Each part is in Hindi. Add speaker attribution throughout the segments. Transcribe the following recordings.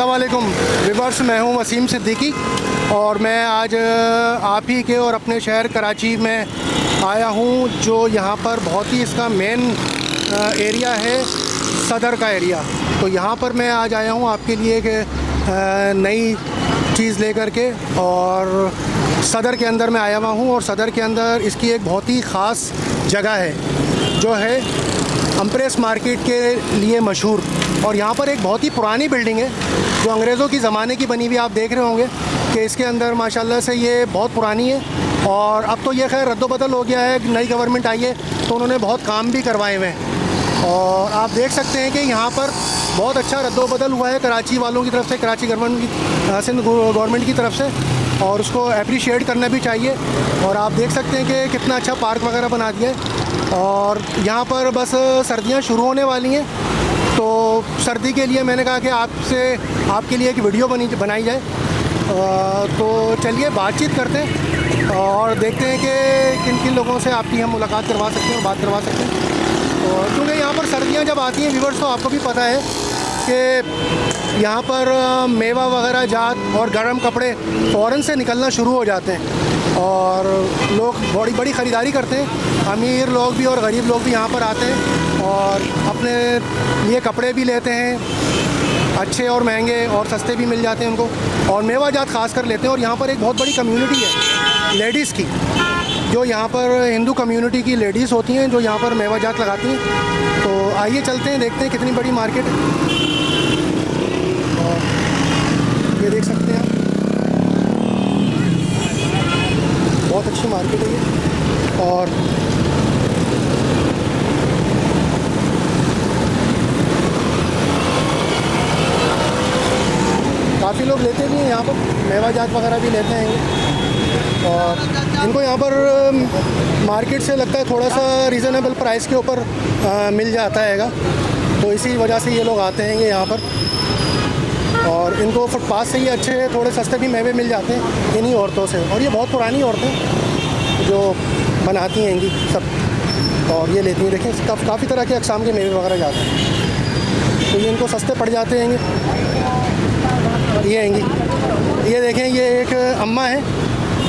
Speaker 1: अस्सलाम वालेकुम विवर्स, मैं हूं वसीम सिद्दीकी और मैं आज आप ही के और अपने शहर कराची में आया हूं, जो यहाँ पर बहुत ही इसका मेन एरिया है सदर का एरिया। तो यहाँ पर मैं आज आया हूं आपके लिए एक नई चीज़ लेकर के, और सदर के अंदर मैं आया हुआ हूं और सदर के अंदर इसकी एक बहुत ही ख़ास जगह है जो है एम्प्रेस मार्केट के लिए मशहूर। और यहाँ पर एक बहुत ही पुरानी बिल्डिंग है जो अंग्रेज़ों की ज़माने की बनी हुई। आप देख रहे होंगे कि इसके अंदर माशाल्लाह से ये बहुत पुरानी है, और अब तो ये खैर रद्दोबदल हो गया है, नई गवर्नमेंट आई है तो उन्होंने बहुत काम भी करवाए हुए हैं। और आप देख सकते हैं कि यहाँ पर बहुत अच्छा रद्दोबदल हुआ है कराची वालों की तरफ से, कराची सिंध गवर्नमेंट की तरफ से, और उसको अप्रिशिएट करना भी चाहिए। और आप देख सकते हैं कि कितना अच्छा पार्क वगैरह बना दिया है। और यहाँ पर बस सर्दियाँ शुरू होने वाली हैं, तो सर्दी के लिए मैंने कहा कि आपके लिए एक वीडियो बनाई जाए। तो चलिए बातचीत करते हैं और देखते हैं कि किन किन लोगों से आपकी हम मुलाकात करवा सकते हैं और बात करवा सकते हैं। और क्योंकि यहाँ पर सर्दियाँ जब आती हैं व्यूअर्स, तो आपको भी पता है कि यहाँ पर मेवा वगैरह जात और गर्म कपड़े फ़ौरन से निकलना शुरू हो जाते हैं और लोग बड़ी बड़ी ख़रीदारी करते हैं। अमीर लोग भी और गरीब लोग भी यहाँ पर आते हैं और अपने लिए कपड़े भी लेते हैं, अच्छे और महंगे और सस्ते भी मिल जाते हैं उनको, और मेवा जात ख़ास कर लेते हैं। और यहाँ पर एक बहुत बड़ी कम्युनिटी है लेडीज़ की, जो यहाँ पर हिंदू कम्युनिटी की लेडीज़ होती हैं जो यहाँ पर मेवा जात लगाती हैं। तो आइए चलते हैं, देखते हैं कितनी बड़ी मार्केट है। और ये देख सकते हैं आप, बहुत अच्छी मार्केट है ये। और काफ़ी लोग लेते भी हैं यहाँ पर, मेवा जात वगैरह भी लेते हैं। और इनको यहाँ पर मार्केट से लगता है थोड़ा सा रीज़नेबल प्राइस के ऊपर मिल जाता हैगा, तो इसी वजह से ये लोग आते हैं यहाँ पर। और इनको फुटपाथ से ही अच्छे थोड़े सस्ते भी मेवे मिल जाते हैं इन्हीं औरतों से। और ये बहुत पुरानी औरतें जो बनाती हैं इनकी सब, और ये लेती हैं। देखें काफ़ी तरह के अक़साम के मेवे वगैरह जाते हैं, तो ये इनको सस्ते पड़ जाते हैं। ये आएंगी, ये देखें, ये एक अम्मा है,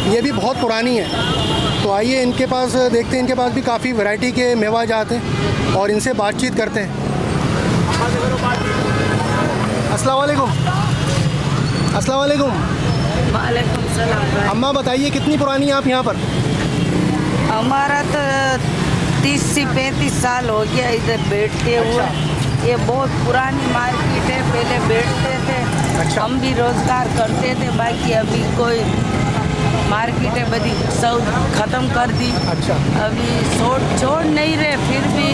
Speaker 1: ये भी बहुत पुरानी है। तो आइए इनके पास देखते हैं, इनके पास भी काफ़ी वैरायटी के मेवा जाते हैं और इनसे बातचीत करते हैं। अस्सलाम वालेकुम। अस्सलाम वालेकुम।
Speaker 2: वालेकुम सलाम।
Speaker 1: अम्मा बताइए कितनी पुरानी हैं आप यहाँ पर?
Speaker 2: हमारा तो 30 से 35 साल हो गया इधर बैठते हुए। ये बहुत पुरानी मार्केट है, पहले बैठते थे।
Speaker 1: अच्छा।
Speaker 2: हम भी रोज़गार करते थे, बाकी अभी कोई मार्केट है बड़ी सब ख़त्म कर दी।
Speaker 1: अच्छा।
Speaker 2: अभी छोड़ नहीं रहे, फिर भी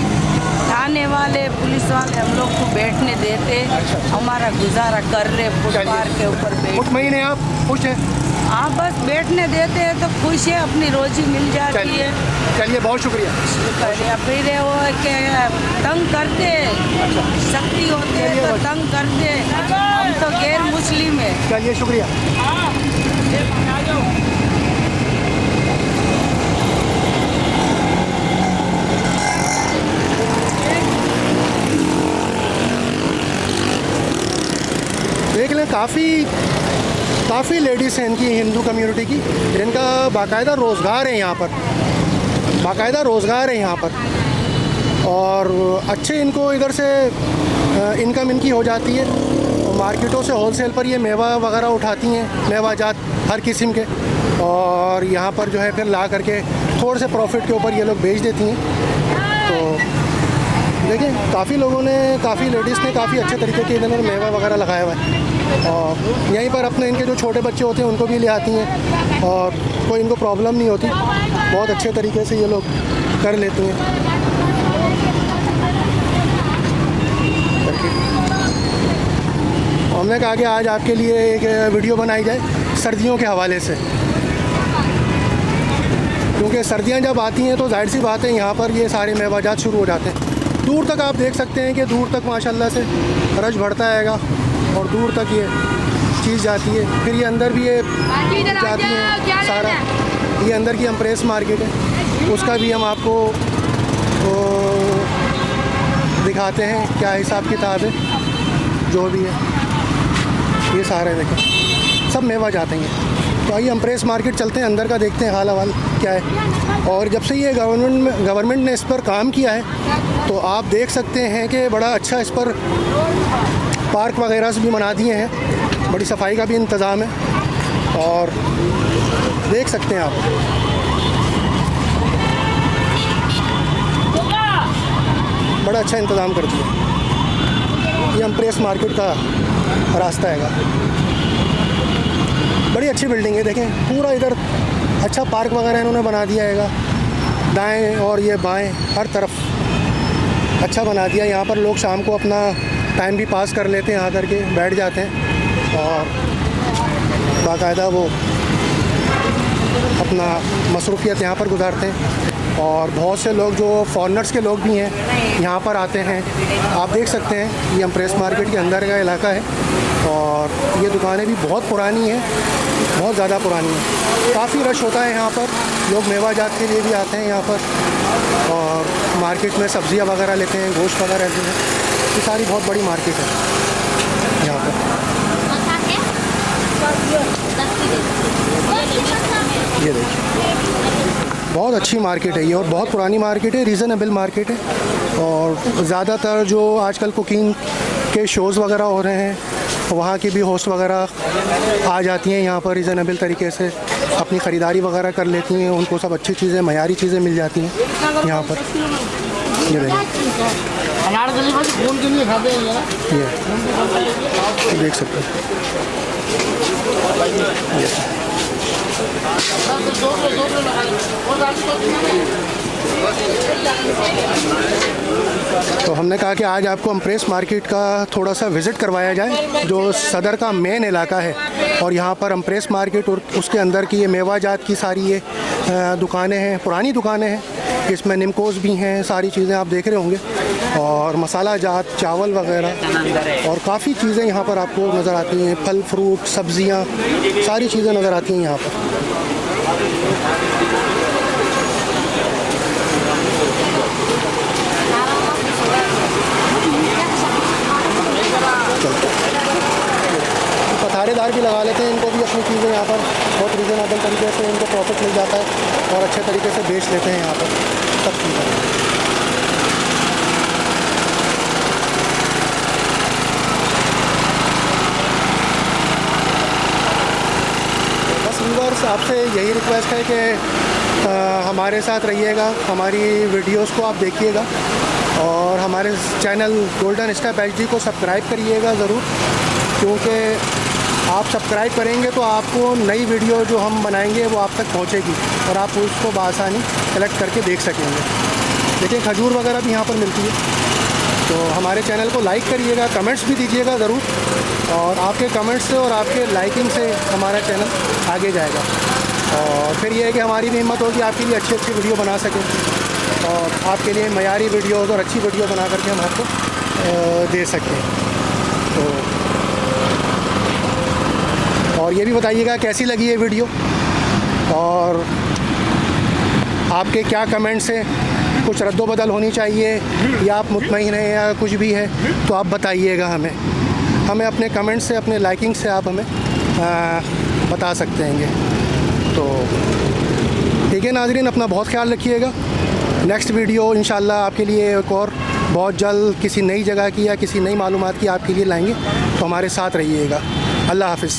Speaker 2: थाने वाले पुलिस वाले हम लोग को बैठने देते।
Speaker 1: अच्छा।
Speaker 2: हमारा गुजारा कर रहे फुटपाथ के ऊपर
Speaker 1: कुछ महीने आप खुश हैं?
Speaker 2: हाँ, बस बैठने देते हैं तो खुश है, अपनी रोजी मिल जाती है।
Speaker 1: चलिए बहुत शुक्रिया।
Speaker 2: फिर वो के तंग करते, शक्ति होती है तो तंग करते। हम तो गैर मुस्लिम है।
Speaker 1: चलिए शुक्रिया। देख लें, काफ़ी लेडीज़ हैं इनकी, हिंदू कम्युनिटी की, जिनका बाकायदा रोज़गार है यहाँ पर, बाकायदा रोज़गार है यहाँ पर। और अच्छे इनको इधर से इनकम इनकी हो जाती है। मार्केटों से होलसेल पर ये मेवा वगैरह उठाती हैं, मेवा जात हर किस्म के, और यहाँ पर जो है फिर ला करके थोड़े से प्रॉफिट के ऊपर ये लोग बेच देती हैं। तो देखिए काफ़ी लोगों ने, काफ़ी लेडीज़ ने काफ़ी अच्छे तरीके के इधर मेवा वगैरह लगाया हुआ है, और यहीं पर अपने इनके जो छोटे बच्चे होते हैं उनको भी ले आती हैं और कोई इनको प्रॉब्लम नहीं होती। बहुत अच्छे तरीके से ये लोग कर लेती हैं। हमने कहा कि आज आपके लिए एक वीडियो बनाई जाए सर्दियों के हवाले से, क्योंकि सर्दियां जब आती हैं तो जाहिर सी बात है यहाँ पर ये सारे मेवा जात शुरू हो जाते हैं। दूर तक आप देख सकते हैं कि दूर तक माशाल्लाह से रश बढ़ता हैगा और दूर तक ये चीज़ जाती है। फिर ये अंदर भी ये जाती है सारा, ये अंदर की एम्प्रेस मार्केट है, उसका भी हम आपको दिखाते हैं क्या हिसाब किताब है, जो भी है। ये सारे देखें सब मेवा जाते हैं। तो आइए हम प्रेस मार्केट चलते हैं, अंदर का देखते हैं हाल हवाल क्या है। और जब से ये गवर्नमेंट ने इस पर काम किया है तो आप देख सकते हैं कि बड़ा अच्छा इस पर पार्क वगैरह से भी बना दिए हैं, बड़ी सफाई का भी इंतज़ाम है और देख सकते हैं आप। बड़ा अच्छा इंतज़ाम कर दिया। ये हम प्रेस मार्केट का रास्ता हैगा। बड़ी अच्छी बिल्डिंग है, देखें पूरा इधर अच्छा पार्क वगैरह इन्होंने बना दिया हैगा, दाएं और ये बाएं हर तरफ अच्छा बना दिया। यहाँ पर लोग शाम को अपना टाइम भी पास कर लेते हैं, यहाँ करके बैठ जाते हैं और बाकायदा वो अपना मसरूफियत यहाँ पर गुजारते हैं। और बहुत से लोग जो फॉरेनर्स के लोग भी हैं यहाँ पर आते हैं। आप देख सकते हैं ये हम प्रेस मार्केट के अंदर का इलाका है और ये दुकानें भी बहुत पुरानी हैं, बहुत ज़्यादा पुरानी है। काफ़ी रश होता है यहाँ पर, लोग मेवा जात के लिए भी आते हैं यहाँ पर और मार्केट में सब्ज़ियाँ वगैरह लेते हैं, गोश्त वगैरह लेते हैं। ये सारी बहुत बड़ी मार्केट है यहाँ पर। ये देखिए बहुत अच्छी मार्केट है ये और बहुत पुरानी मार्केट है, रीज़नेबल मार्केट है। और ज़्यादातर जो आजकल कुकिंग के शोज़ वगैरह हो रहे हैं वहाँ की भी होस्ट वगैरह आ जाती हैं यहाँ पर, रीज़नेबल तरीके से अपनी ख़रीदारी वगैरह कर लेती हैं। उनको सब अच्छी चीज़ें, मयारी चीज़ें मिल जाती हैं यहाँ पर। ये देखिए, ये देख सकते हैं तो हमने कहा कि आज आपको हम प्रेस मार्केट का थोड़ा सा विज़िट करवाया जाए, जो सदर का मेन इलाका है। और यहाँ पर हम प्रेस मार्केट और उसके अंदर की ये मेवा जात की सारी ये दुकानें हैं, पुरानी दुकानें हैं। इसमें निमकोस भी हैं, सारी चीज़ें आप देख रहे होंगे और मसाला जात, चावल वगैरह और काफ़ी चीज़ें यहाँ पर आपको नज़र आती हैं। फल फ्रूट, सब्ज़ियाँ, सारी चीज़ें नज़र आती हैं यहाँ पर। पथारेदार भी लगा लेते हैं, इनको भी अपनी चीज़ें यहाँ पर बहुत रीज़नेबल तरीके से इनको प्रॉफिट मिल जाता है और अच्छे तरीके से बेच लेते हैं यहाँ पर सब चीज़ें। बस व्यूअर्स आपसे यही रिक्वेस्ट है कि हमारे साथ रहिएगा, हमारी वीडियोस को आप देखिएगा और हमारे चैनल गोल्डन स्टेप HD को सब्सक्राइब करिएगा ज़रूर, क्योंकि आप सब्सक्राइब करेंगे तो आपको नई वीडियो जो हम बनाएंगे वो आप तक पहुंचेगी और आप उसको बआसानी सेलेक्ट करके देख सकेंगे। देखिए खजूर वगैरह भी यहाँ पर मिलती है। तो हमारे चैनल को लाइक करिएगा, कमेंट्स भी दीजिएगा ज़रूर और आपके कमेंट्स से और आपके लाइकिंग से हमारा चैनल आगे जाएगा। और फिर ये है कि हमारी भी हिम्मत होगी आपके लिए अच्छी अच्छी वीडियो बना सकें और आपके लिए मयारी वीडियोज़ और अच्छी वीडियो बना करके हम आपको दे सकते हैं। तो और ये भी बताइएगा कैसी लगी ये वीडियो और आपके क्या कमेंट्स हैं, कुछ रद्दोबदल होनी चाहिए या आप मुतमईन हैं या कुछ भी है तो आप बताइएगा हमें अपने कमेंट्स से, अपने लाइकिंग से आप हमें बता सकते हैं। तो ठीक है नाज़रीन, अपना बहुत ख्याल रखिएगा। नेक्स्ट वीडियो इंशाल्लाह आपके लिए एक और बहुत जल्द किसी नई जगह की या किसी नई मालूमात की आपके लिए लाएंगे, तो हमारे साथ रहिएगा। अल्लाह हाफ़िज़।